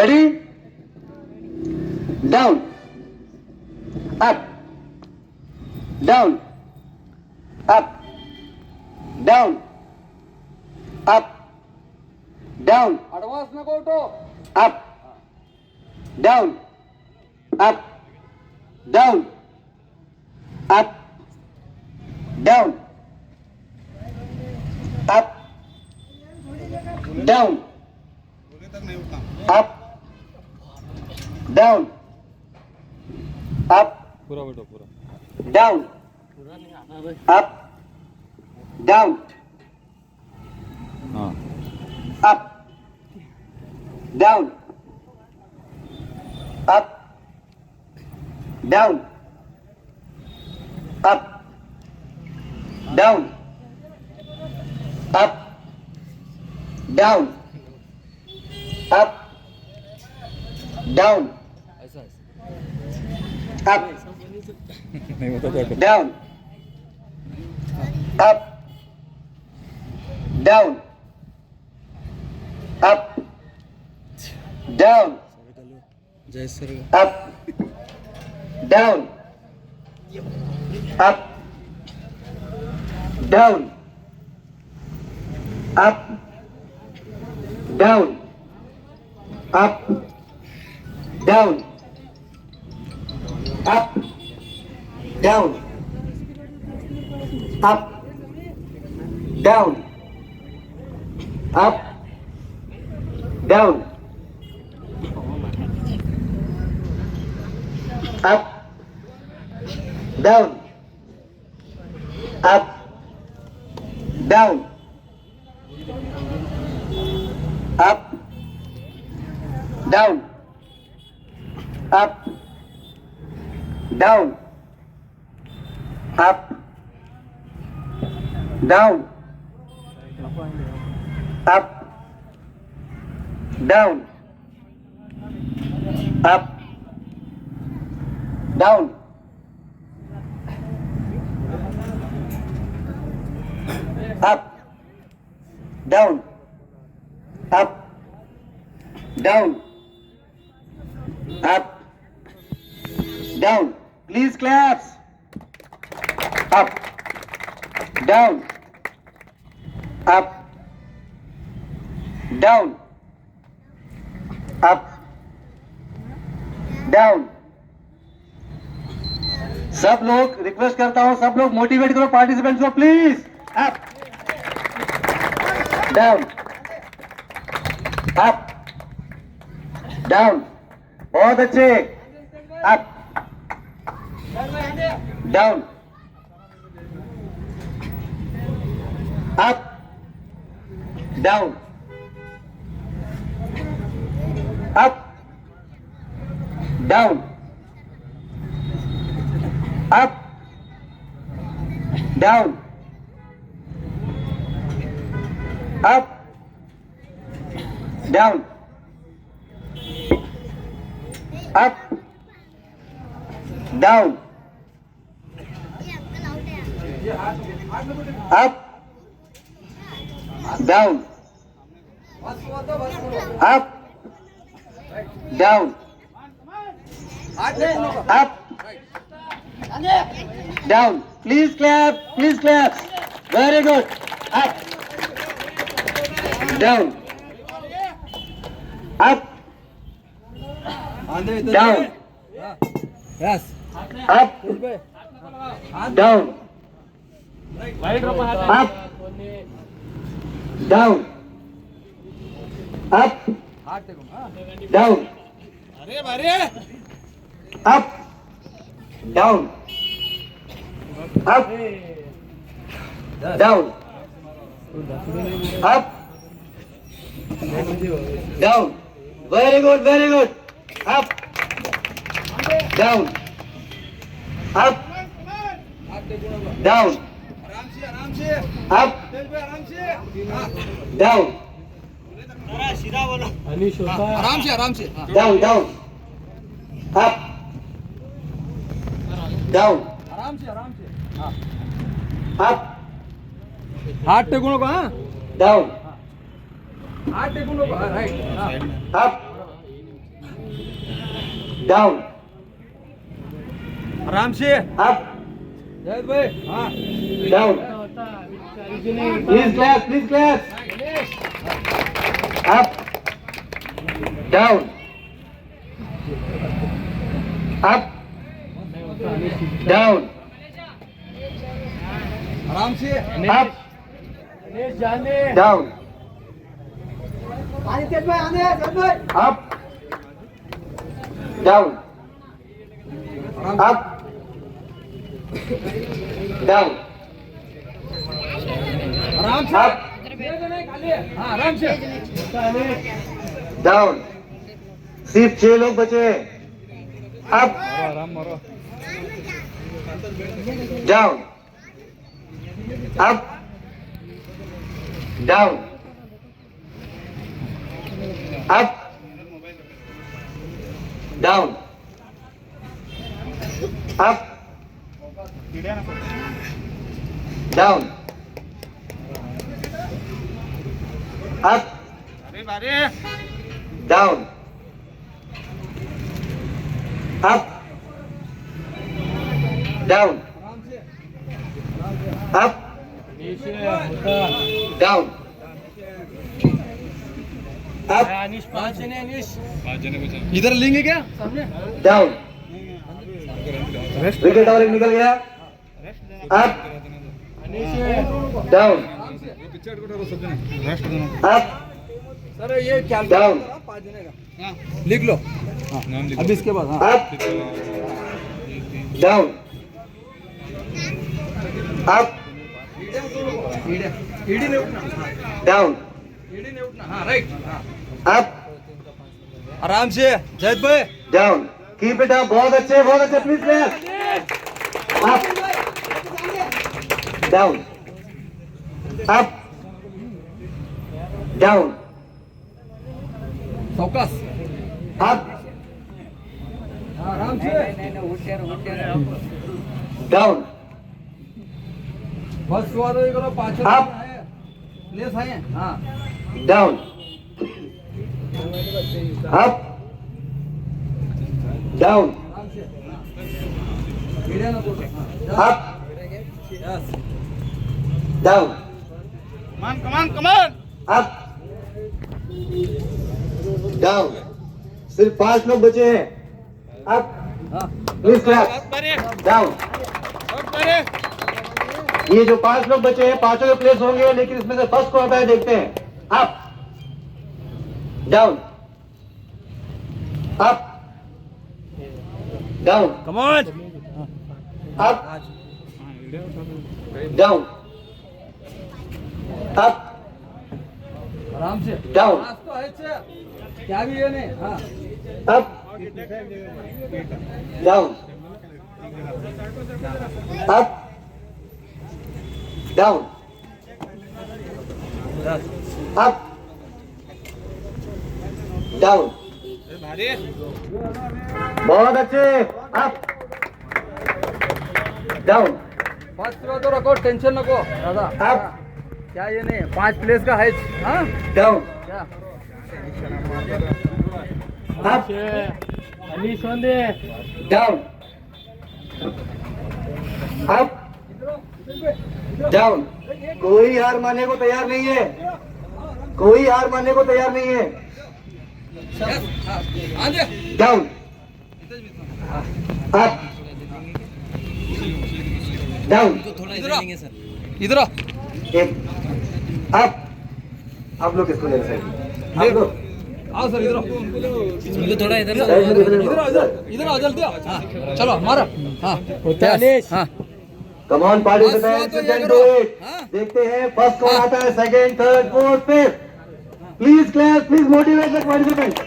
Ready? Down, up, down, up, down, up, down, advance na go to up, down, up, down, up, down, up, down, up, down, up, पूरा बैठो पूरा down, up, down, हाँ up, down, up, down, up, down, up, down, up, down, ऐसा up, नहीं बता बैठो down, up, down, up, down, जय sir up, down, up, down, up, down, up, down, up, down, up, down, up, down, up, down, up, down, up, down, up, down, up, down, up, down, up, down, up, down, up, down, up, down. Please claps. Up, down, up, down, up, down. सब लोग request करता हूं, सब लोग motivate करो participants को please. Up, down, up, down. बहुत अच्छे. Up, down, up, down, up, down, up, down, up, down, up, down, up, down, up, down, up, down. Please clap. Please clap. Very good. Up, down, up, down, yes up, down, up, down, up, down, अरे भारे up, down, up, down, up, down. Very good, very good. Up, down, up, down, आराम से up, आराम से down, सीधा बोलो अनिश होता है आराम से down, down, up, down, आराम से हाँ up, हाथ टेकून नको हाँ down, हाथ टेकून नको राइट हाँ up, डाउन आराम से अप जाहिद भाई हाँ down please clap up down up down आराम से अप जाने डाउन तेज भाई आने अप डाउन अप डाउन आराम से अप हाँ आराम से डाउन सिर्फ 6 लोग बचे अप आराम मारो down up down up down up down up down up down up down up Anish पाँच जने अनिश इधर लेंगे क्या सामने डाउन विकेट और एक निकल गया अप डाउन अप सर ये क्या डाउन पाँच जने का लिख लो अभी इसके बाद हाँ अप डाउन अप ईडी ने उठना डाउन ईडी ने उठना हाँ राइट हाँ अप आराम से जाहिद भाई डाउन कीप इट अप बहुत अच्छे please player up down up down focus up आराम से डाउन बस वालों करो पाँच Up. प्लेस आए हाँ डाउन अप डाउन आराम से मीडिया ना बोलो अप यस डाउन कमान अप डाउन सिर्फ 5 लोग बचे हैं अप हाँ प्लीज क्लैप डाउन ये जो 5 लोग बचे हैं पांचों के प्लेस होंगे लेकिन इसमें से फर्स्ट कौन आता है देखते हैं अप डाउन अप डाउन कमान अप डाउन अप आराम से डाउन आज तो है अच्छा क्या भी है ने हाँ up down up down up down बहुत अच्छे अप डाउन फर्स्ट रो तो रखो टेंशन नको दादा अप क्या ये नहीं 5 प्लेस का है हाँ डाउन क्या अप अनिश वंदे डाउन अप डाउन कोई हार मानने को तैयार नहीं है कोई हार मानने को तैयार नहीं है डाउन अप डाउन इधर एक अप आप लोग किसको ले रहे हैं आप लोग आओ सर इधर मुझे थोड़ा इधर इधर आओ जल्दी आओ हाँ, चलो मारो हाँ हाँ come on participants present to it देखते हैं फर्स्ट कौन आता है second third fourth fifth please clap please motivate the participant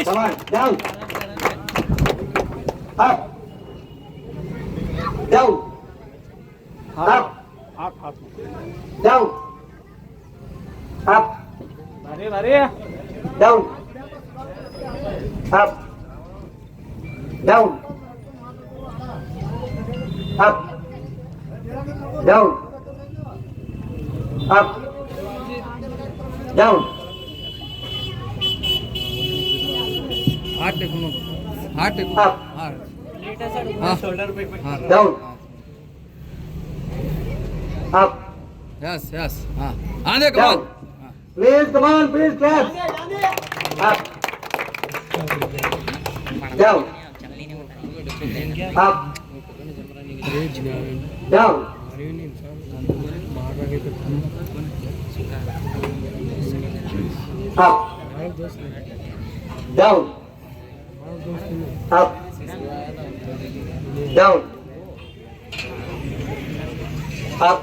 come on down up down up down up down up down up down up down 8 देखो हाथ टेको Up. हाँ Down. Up. Yes yes हाँ आने कम Down. Please, come on, please clap. Up. Down. Up. Down. Up. Down. Up. Down. Up.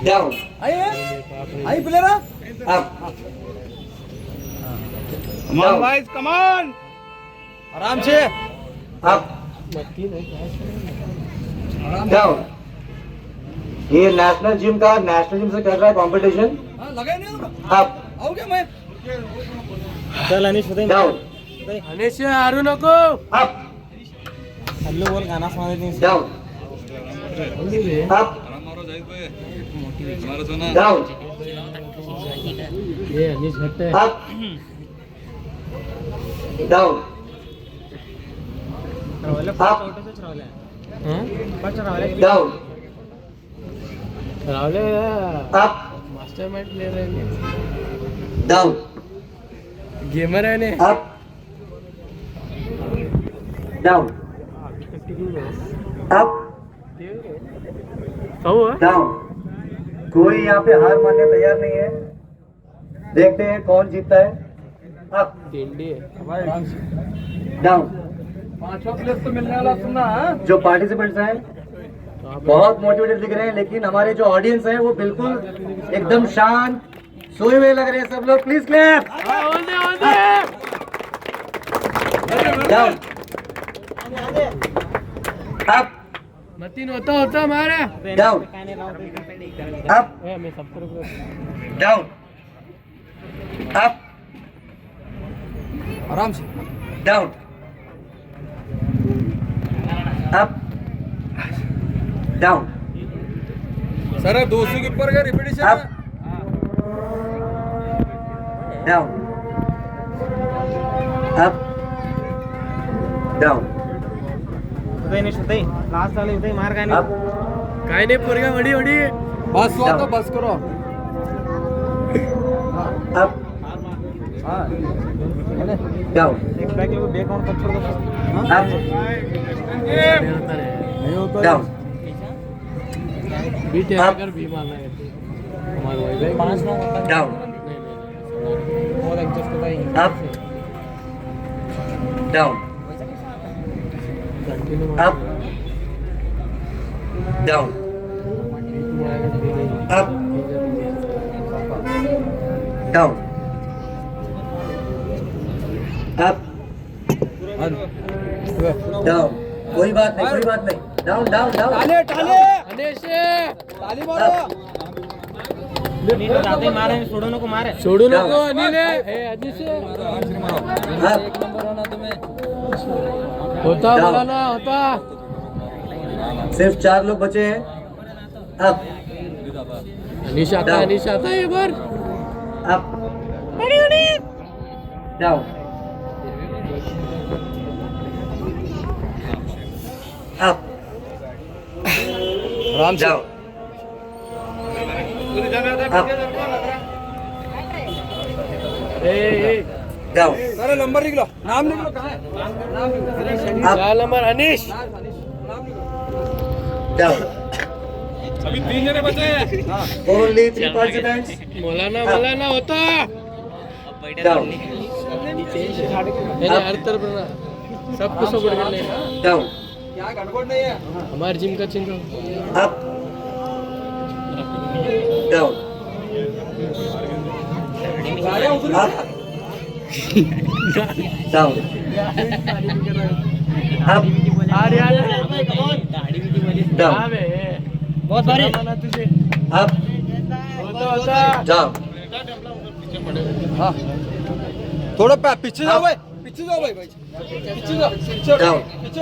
Down. I player Up. come on guys come on आराम से Up. Down. ये national gym से कर रहा है competition. हाँ लगा नहीं होगा Up. आओ क्या मैं चल अनिश उदय Down. अनिश हारू नको Up. हल्लो बोल गाना सुना देते हैं Down. Up. Down. ये अनिश हटते Up. Down. Up. Down. रावले Up. मास्टरमाइंड प्लेयर है Down. गेमर है ने Up. Down. Up. Down. कोई यहाँ पे हार मानने तैयार नहीं है. देखते हैं कौन जीतता है. Up. Down. पांचवा प्लेस तो मिलने वाला सुना हाँ जो पार्टिसिपेंट्स हैं बहुत मोटिवेटेड दिख रहे हैं, लेकिन हमारे जो ऑडियंस है वो बिल्कुल एकदम शांत सोए हुए लग रहे हैं. सब लोग please clap. Down. Up. Mateen होता हमारा डाउन. अप. डाउन. अप. आराम से डाउन. अप. डाउन. सर 200 के ऊपर का repetition up. Down. Up. Down. Uday Anish Uday last वाले उदय मार गाने अप. काय नाही पोरगा वडी बस हुआ तो बस करो अप. डाउन. एक बैक लोग बैक ऑन कर छोड़ दो अप. डाउन. Beat Up. कर भी मारना है हमारे वही बैग 5 9 डाउन. और एडजस्ट करता है up. Down. Up. Down. Up. Down. Up. Down. कोई बात नहीं. डाउन. टाले अनेश ताली मारो नहीं तो जाते मारे छोड़ो नको मारे सोडू नको अनिल ए अनिश अप. होता बोला ना होता सिर्फ 4 लोग बचे हैं. अप. अनिश आता है एक बार अप. डाउन. अप. आराम से डाउन. अप. डाउन. अरे नंबर लिख लो नाम लिख लो कहाँ है अप. नंबर अनिश डाउन. अभी 3 जने बचे हैं Only 3 participants. मौलाना होता Down. हर तरफ सबको सपोर्ट कर ले Down. क्या गड़बड़ नहीं है हमारे जिम का चिन्ह Up. Down. Up. Down. Up. Down. बहुत बारी Up. Down. हाँ थोड़ा पीछे जाओ भाई पीछे जाओ भाई Down. पीछे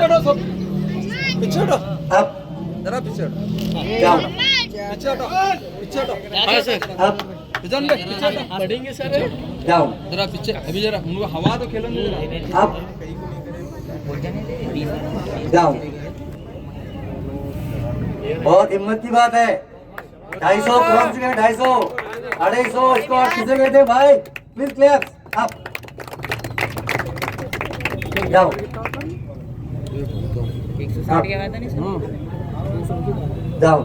हटो सब पीछे हटो Up. जरा पीछे हटो Down. पीछे हटो Up. जान बे पीछे पढ़ेंगे सर डाउन जरा पीछे अभी जरा उनको हवा तो खेलने दो अप डाउन। बहुत हिम्मत की बात है। 250 पहुंच चुके हैं, 250 250 स्कोर किसे कहते हैं भाई? Please clap. अप डाउन 160 क्या था नहीं sir down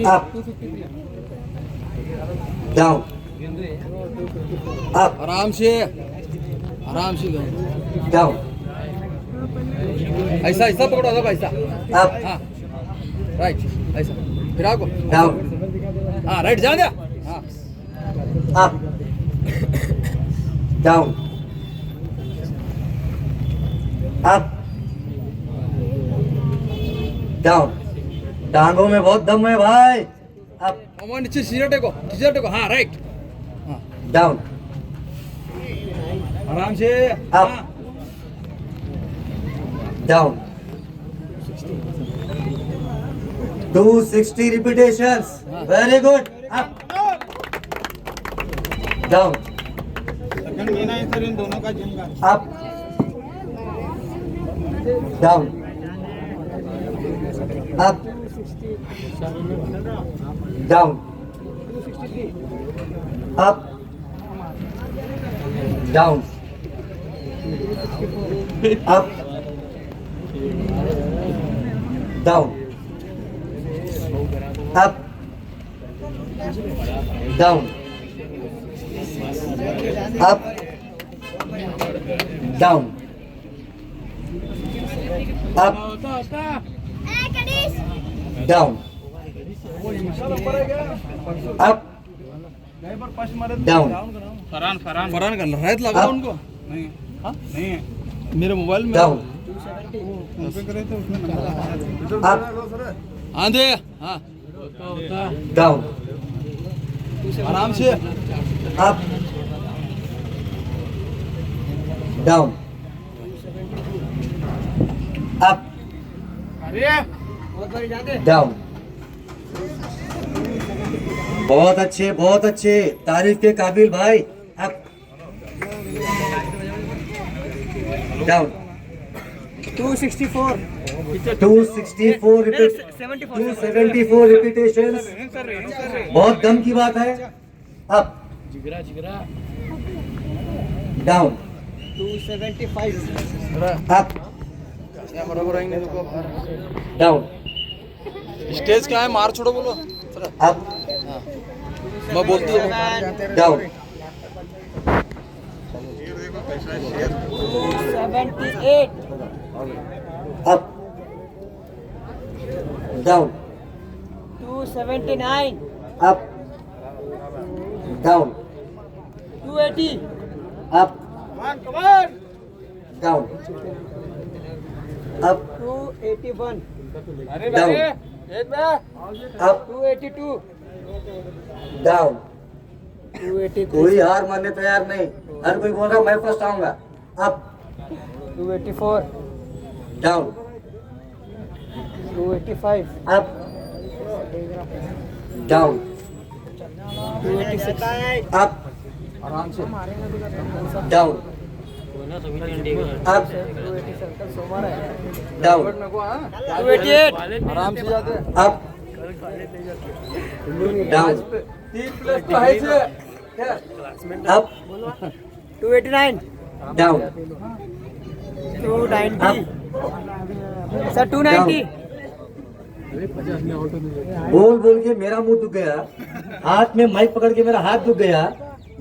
up down up आराम से जाओ डाउन ऐसा ऐसा पकड़ो सब ऐसा अप हाँ राइट ऐसा फिर आपको डाउन हाँ राइट जान दिया हाँ अप डाउन अप डाउन। टांगों में बहुत दम है भाई। अप और नीचे सीधा टेको हाँ राइट हाँ डाउन आराम से up down 260 repetitions very good up down up down up down up down up down up down up down up down up down Farhan करना राइट लगा अब- उनको नहीं मेरे मोबाइल में डाउन अप हाँ दे हाँ डाउन आराम से अप डाउन अप डाउन। बहुत अच्छे तारीफ के काबिल भाई। अप डाउन 264 274 रिपीटेशंस बहुत दम की बात है। अप डाउन 275 अप बराबर आएंगे देखो डाउन स्टेज क्या है मार छोड़ो बोलो अप मैं बोलती हूँ down 278 up down 279 up down 280 up down up 281 down up 282 down. 283 कोई हार मानने तैयार नहीं। हर कोई बोल रहा मैं फर्स्ट आऊंगा। Up 284 down 285 up down 286 up आराम से डाउन अप 287 सोमवार है डाउन 288 आराम से जाते अप डाउन 3 प्लस तो है से अप 289 डाउन 290 सर 290 बोल बोल के मेरा मुंह दुख गया। हाथ में माइक पकड़ के मेरा हाथ दुख गया।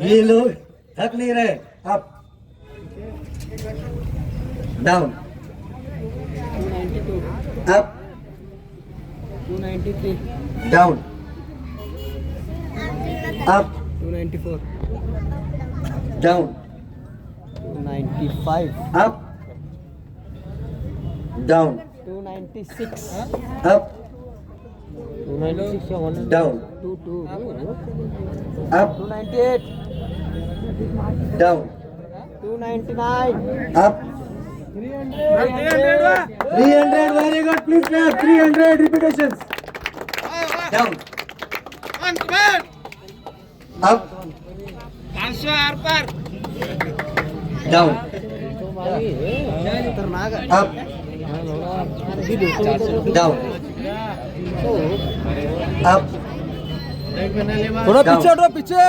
ये लोग थक नहीं रहे। Up down 292 up 293 down up 294 down 295 up down 296 up 296 down 22 up 298 down 299 up 300 very good please clap 300 repetitions down up, 500 आर पार down, up, down, up, थोड़ा Down. पीछे हटो, पीछे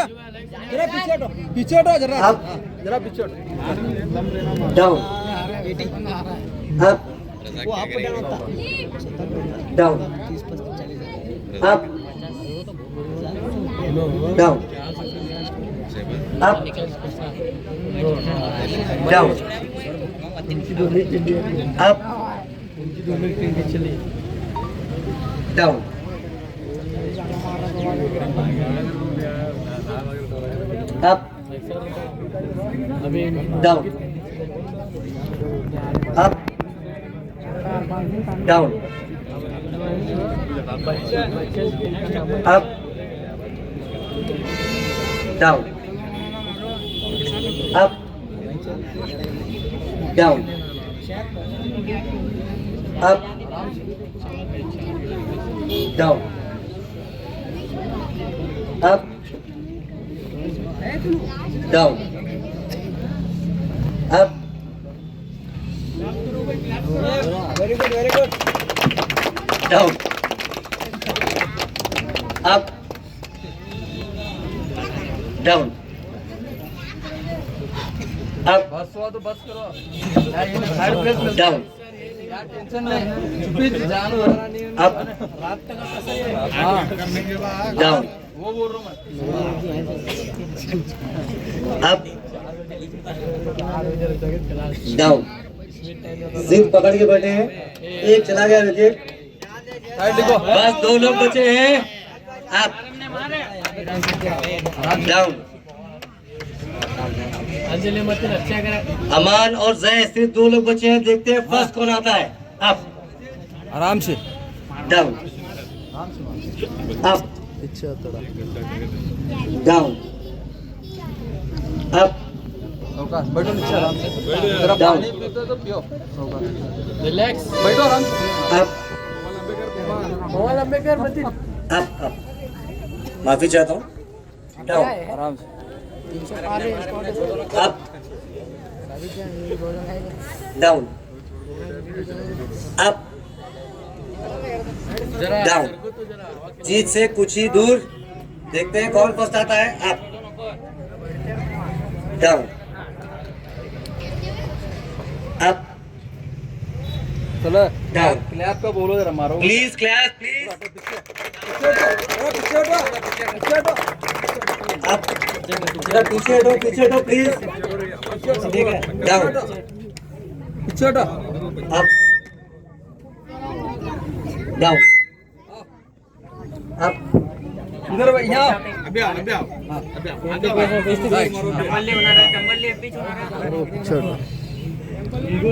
जरा पीछे हटो, पीछे हटो जरा, Up. जरा पीछे हटो। down, up, down, up, down, up, down, up, down, up, down, up, down, up, down, up, down, up, down, up, down, up, very good, very good. down, up, down, up, बस हुआ तो बस करो। यार ये साइड प्रेस मिलता है। down, यार टेंशन नहीं, चुप्पी जान हो रहा नहीं। up, रात तक कैसा है? हाँ, करने के बाद down, वो बोल रहा हूँ मैं। up, down, जिंक पकड़ के बैठे हैं, एक चला गया विकेट, साइड देखो। बस 2 लोग बचे हैं, up, down, अमान और जय सिर्फ 2 लोग बचे हैं, देखते हैं फर्स्ट कौन आता है, up, आराम से। down, up, down, up, सावकाश, बैठो नीचे आराम से। जरा Down. पानी पीते तो पियो। सावकाश। रिलैक्स, बैठो आराम से। up, मोबाइल लंबे कर मत। up, up, माफी चाहता हूँ, down, आराम से। up, down, up, जरा down, जीत से कुछ ही दूर, देखते हैं कौन फर्स्ट आता है, up, down, up, चलो Down. क्लैप का बोलो जरा मारो। प्लीज क्लैप प्लीज, पीछे हटो, पीछे हटो। up, जरा पीछे हटो प्लीज, ठीक है, down, पीछे हटो। up, down, up, इधर भाई यहाँ।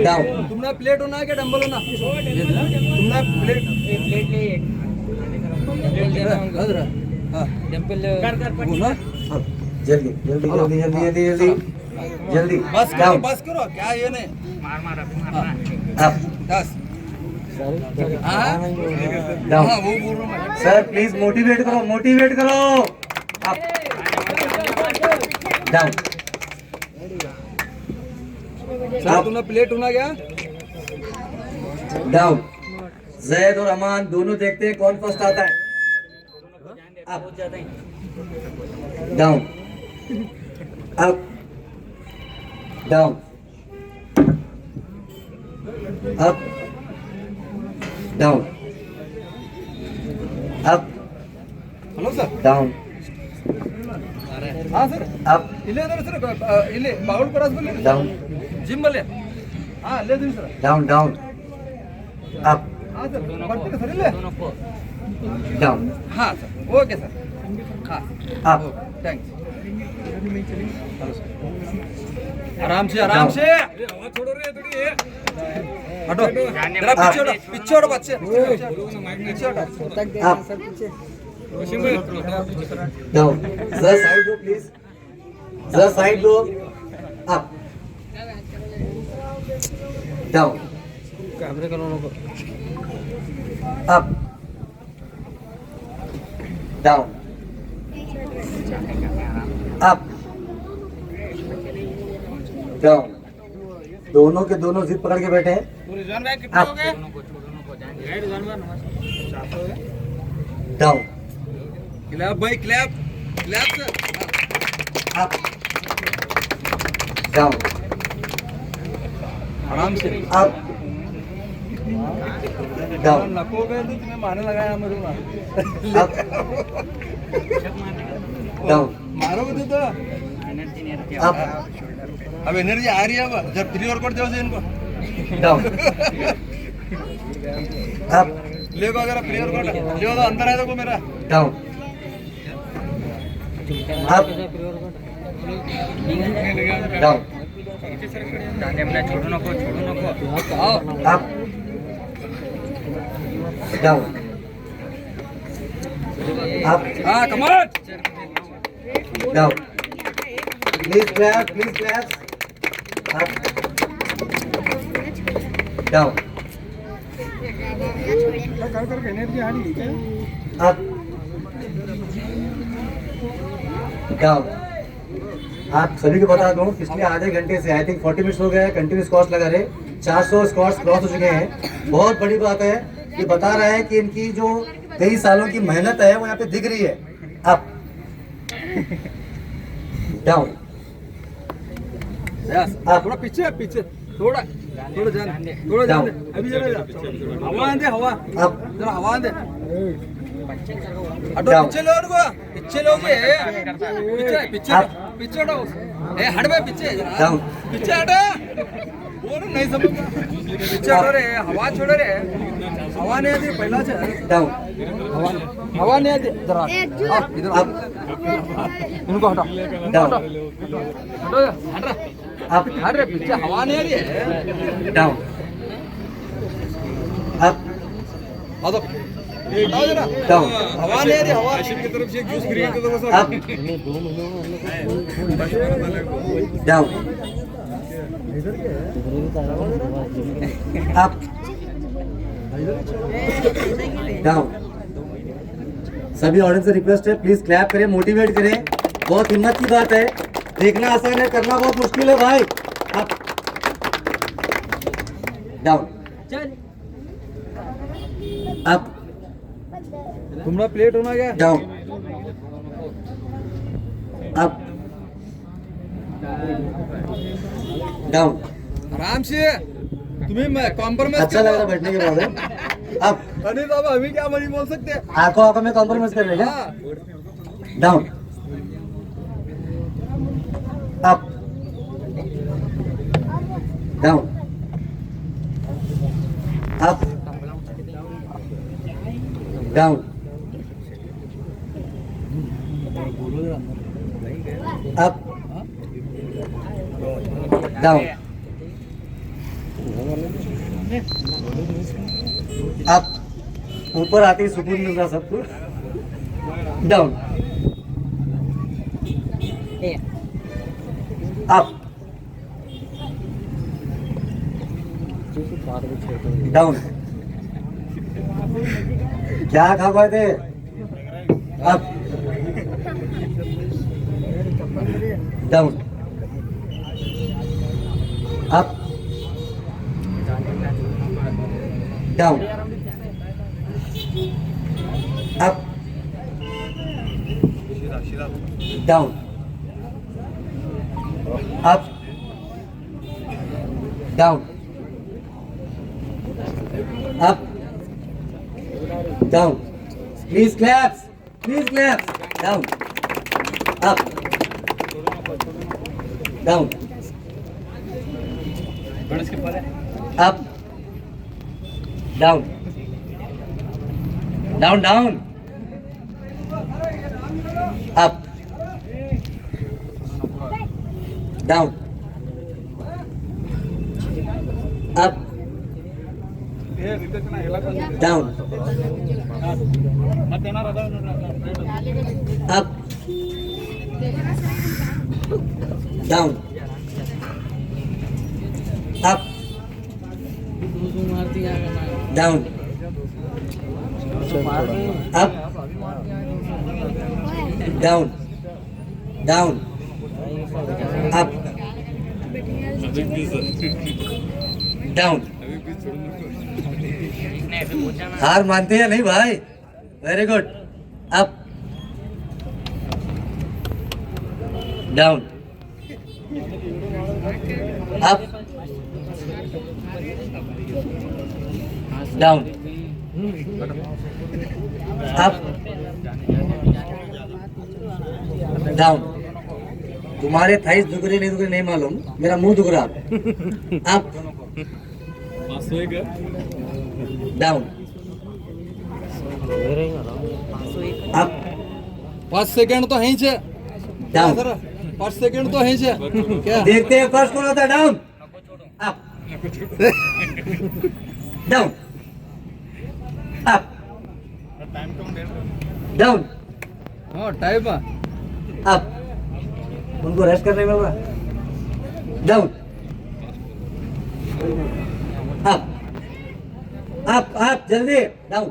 down, तुमने प्लेट होना है क्या डंबल होना? तुमने प्लेट हाँ होना? जल्दी जल्दी जल्दी जल्दी जल्दी जल्दी जल्दी, बस करो, down, बस करो, क्या ये नहीं। up, बस हाँ down, हाँ वो बोल रहा हूँ मैं। सर प्लीज मोटिवेट करो, up, down, सर तुमने प्लेट होना क्या? डाउन, जैद और अमान दोनों देखते हैं कौन फर्स्ट आता है, up, down, up, down, up, down, up, hello sir. Down, हाँ सर। अप, ಇಲ್ಲೇ ಇದಾರೆ ಸರ್, ಇಲ್ಲಿ ಬಾವುಲ್ ಕ್ರಾಸ್ ಬಲ್ಲಿ डाउन, ಜಿಮ್ ಅಲ್ಲಿ ಹಾ ಅಲ್ಲೇ ಇದೀನಿ ಸರ್। डाउन, डाउन, अप, ಹಾ ಸರ್ ಬರ್ತೀರಾ ಸರ್ ಇಲ್ಲೇ? डाउन, ಹಾ ಸರ್ ಓಕೆ ಸರ್ ಹಾ अप, थैंक्स। आराम से आराम से छोड़ो रे थोड़ी हटो जरा पीछे हटो बच्चे पीछे हटो अप, डाउन, जरा साइड दो प्लीज, जरा साइड दो, अप, डाउन, कैमरे का नको up, down, अप डाउन। दोनों के दोनों जिद पकड़ के बैठे हैं। Up down. क्लैप भाई clap clap sir. Up down. आराम से अप डाउन। नको गए तो तुम्हें मारने लगाया मेरे को अप डाउन। मारोगे तो अप अब एनर्जी आ रही है। अब जब प्री वर्कआउट दो से इनको डाउन। अप ले को अगर प्री वर्कआउट ले तो अंदर है तो मेरा डाउन। Up down. छोड़ू नको अप डाउन। अप हाँ come on down. Please clap, please clap. Up down. Energy आ रही है क्या? Up down. आप सभी को बता दूं पिछले आधे घंटे से आई थिंक 40 मिनट्स हो गए हैं कंटिन्यूस स्क्वाट्स लगा रहे। 400 स्क्वाट्स क्रॉस हो चुके हैं। बहुत बड़ी बात है। ये बता रहा है कि इनकी जो कई सालों की मेहनत है वो यहाँ पे दिख रही है। Up down. यस थोड़ा पीछे पीछे थोड़ा थोड़ा जान थोड़ा जान दे। अभी जरा हवा आने दे हवा अप जरा हवा आने दे। हटो Down. पीछे लो उनको पीछे लोगे पीछे पीछे Up. पीछे हटो ए हट बे पीछे जरा Down. पीछे हटो बोल नहीं समझ पीछे हटो रे हवा छोड़ो रे हवा नहीं आती पहला से डाउन। हवा नहीं आती जरा आओ इधर अप इनको हटाओ डाउन। हटो हट रे अप हट रे पीछे हवा नहीं आ रही है डाउन। अप आओ तो हटाओ जरा डाउन। हवा नहीं आ रही हवा की तरफ से जूस फ्री कर दो अप डाउन। Up down. सभी ऑडियंस से रिक्वेस्ट है प्लीज क्लैप करें, मोटिवेट करें। बहुत हिम्मत की बात है। देखना आसान है, करना बहुत मुश्किल है भाई। Up down. अप तुम्हारा प्लेट होना क्या डाउन। Up down. आराम से तुम्हें कॉम्प्रोमाइज अच्छा लग रहा है बैठने के बाद है? अप अनिल साहब अभी क्या मनी बोल सकते हैं आंखों आंखों में कॉम्प्रोमाइज कर लेगा। हाँ down. Up down. Up down. Up down. Up ऊपर आते ही सुकून मिल रहा सबको। डाउन। Up down. क्या खा पाए थे? Up down. Up down. Up down. Up down. Up down. Please claps, please claps. Down. Up down. Up down. Down down. Up down. Up down. Up down. Up down. Up down. Down up down. हार मानते हैं नहीं भाई? Very good. Up down up down up down. तुम्हारे thighs दुख रहे नहीं मालूम, मेरा मुंह दुख रहा। अप डाउन अप 5 सेकंड तो है ही है डाउन। 5 सेकंड तो है ही है क्या? देखते हैं फर्स्ट कौन होता है। Down up down up down हाँ टाइम है। अप। उनको रेस्ट करने में होगा। डाउन अप अप अप जल्दी। Down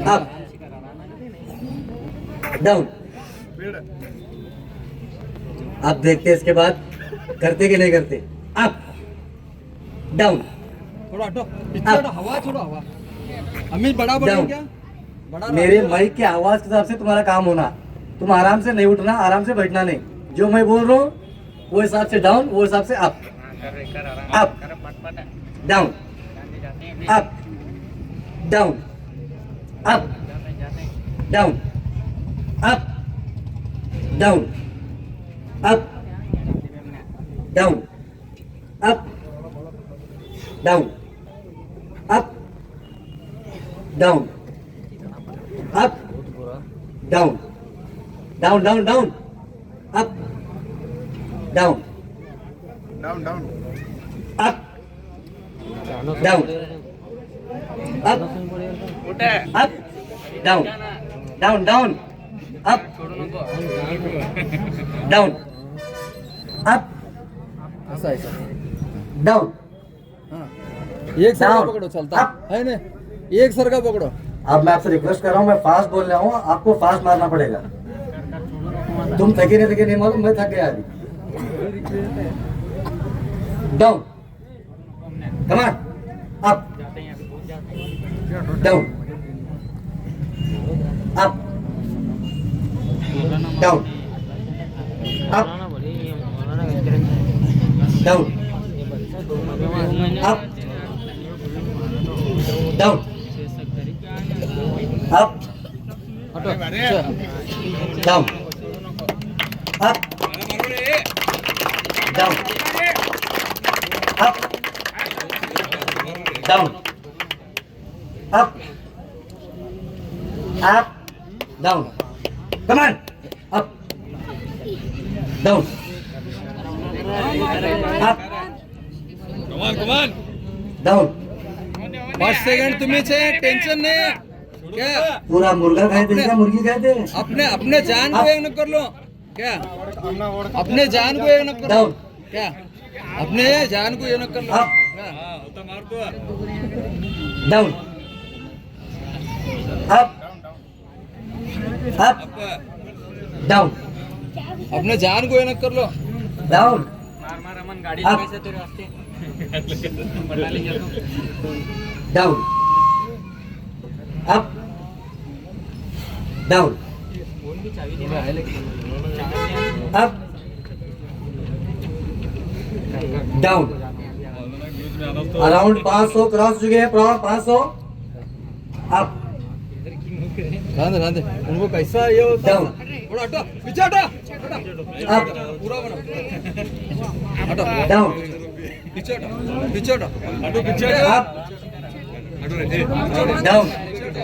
up down. अब देखते हैं इसके बाद करते कि नहीं करते। अप डाउन थोड़ा हटो पीछे हटो, हवा छोड़ो हवा। अमित बड़ा बड़ा Down. क्या बड़ा मेरे माइक की आवाज के हिसाब से तुम्हारा काम होना। तुम आराम से नहीं उठना, आराम से बैठना नहीं। जो मैं बोल रहा हूँ वो हिसाब से डाउन, वो हिसाब से up up down up down up down up down up down up down up down up down down down down up down up down up up down down down up down up ऐसा ऐसा down. हाँ एक सरका Down. पकड़ो चलता Up. है ना, एक सरका पकड़ो। अब मैं आपसे रिक्वेस्ट कर रहा हूँ, मैं फास्ट बोल रहा हूँ, आपको फास्ट मारना पड़ेगा। तुम थके नहीं मालूम, मैं थक गया अभी। Down come on up down up down up down up down up हटो down up down up down up up down come on up down up down. 5 second तुम्हें छे, टेंशन नहीं क्या? पूरा मुर्गा खाए थे क्या मुर्गी खाए थे? अपने अपने जान को एक न कर लो क्या? अपने जान को एक न कर लो डाउन क्या? अपने जान को एक न कर लो अप क्या? डाउन अप अप डाउन अपने जान को एक न कर लो। Down up down up down up down. Around 500 cross चुके हैं। 500 अप रांधे उनको कैसा ये होता डाउन थोड़ा हटो पीछे हटो अप पूरा बनो हटो डाउन पीछे हटो पीछे अप डाउन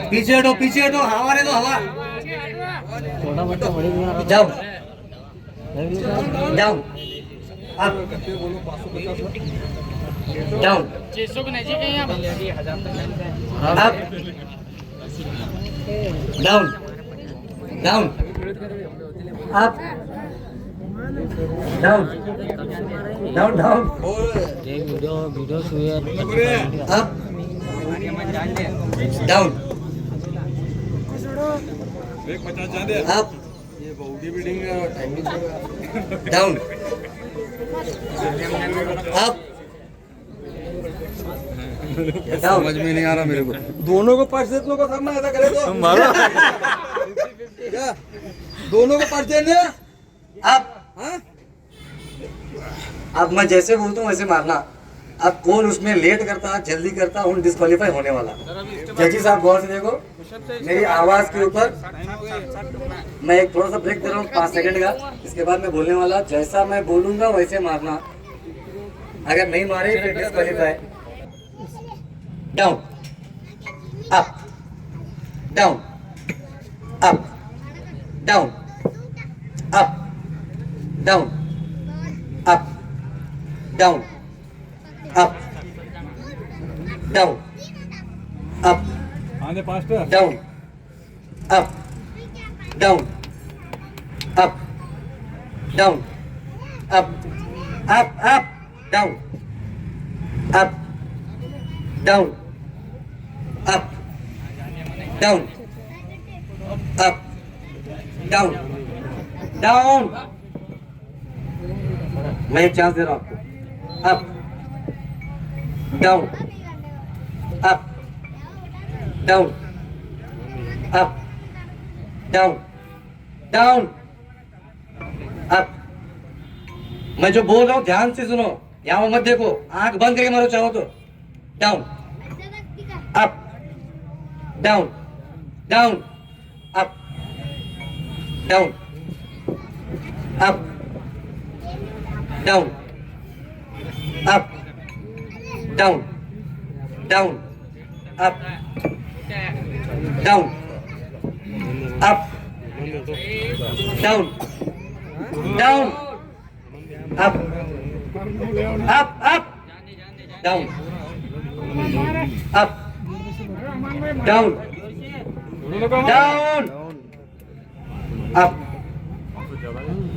पीछे हटो हवा दो हवा down down up down up down down up down down down video share up down up body building timing down up down समझ में नहीं आ रहा मेरे को दोनों को पर्च देने को सामने ऐसा करे तो मारो क्या दोनों को पर्च देने अप हाँ अब मैं जैसे बोलता हूँ वैसे मारना। अब कौन उसमें लेट करता जल्दी करता उन डिस्क्वालीफाई होने वाला। जजी साहब गौर से देखो मेरी आवाज के ऊपर मैं एक थोड़ा सा ब्रेक दे रहा हूँ 5 सेकंड का। इसके बाद मैं बोलने वाला जैसा मैं बोलूंगा वैसे मारना। अगर नहीं मारे फिर disqualify. Down up down up down up down up down up down up आने faster down up down up down up up down up down up down up down down मैं एक चांस दे रहा हूं आपको। Up down up down up down down up. मैं जो बोल रहा हूं ध्यान से सुनो, यहां मत देखो, आंख बंद करके मारो चाहो तो। Down up down down up down up down up down down up down up down down up up down up down down up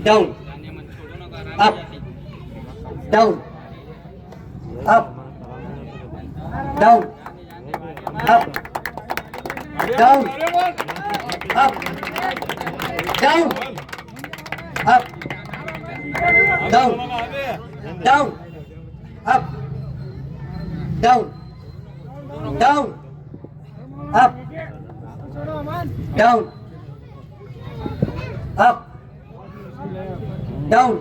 down up down up down up down up down up down down up down down up down up down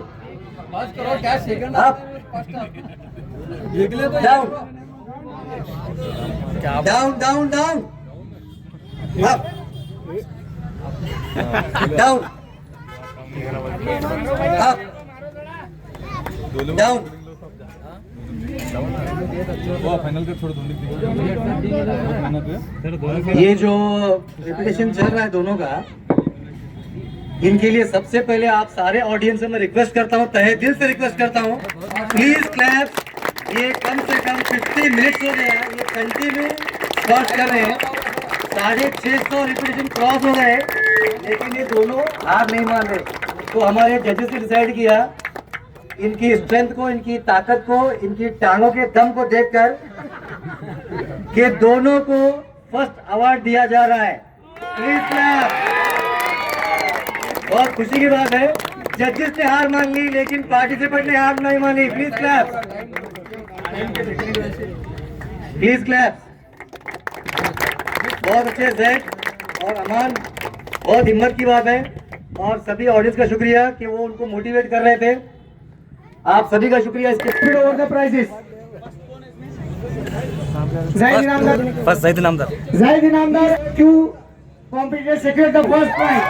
पास करो क्या second up निकले तो down down down down up down up down वो final के थोड़ा धुंधली ये जो रिपीटेशन चल रहा है दोनों का, इनके लिए सबसे पहले आप सारे ऑडियंस से मैं रिक्वेस्ट करता हूँ, तहे दिल से रिक्वेस्ट करता हूँ, प्लीज क्लैप। ये कम से कम 50 मिनट्स हो गया, ये कंटिन्यू स्क्वाट कर रहे हैं, 650 रिपीटेशन क्रॉस हो गए, लेकिन ये दोनों हार नहीं मान रहे। तो हमारे जजेस ने डिसाइड किया इनकी स्ट्रेंथ को, इनकी ताकत को, इनकी टांगों के दम को देखकर कि दोनों को फर्स्ट अवार्ड दिया जा रहा है। Please clap. बहुत खुशी की बात है, जजेस ने हार मान ली लेकिन पार्टिसिपेंट ने हार नहीं मानी। Please clap, please clap. बहुत अच्छे सेट और अमान, बहुत हिम्मत की बात है। और सभी ऑडियंस का शुक्रिया कि वो उनको मोटिवेट कर रहे थे। आप सभी का शुक्रिया। इसके over the prizes. Zahid Inamdar, first Zahid Inamdar, Zahid Inamdar to competitor secured the first prize.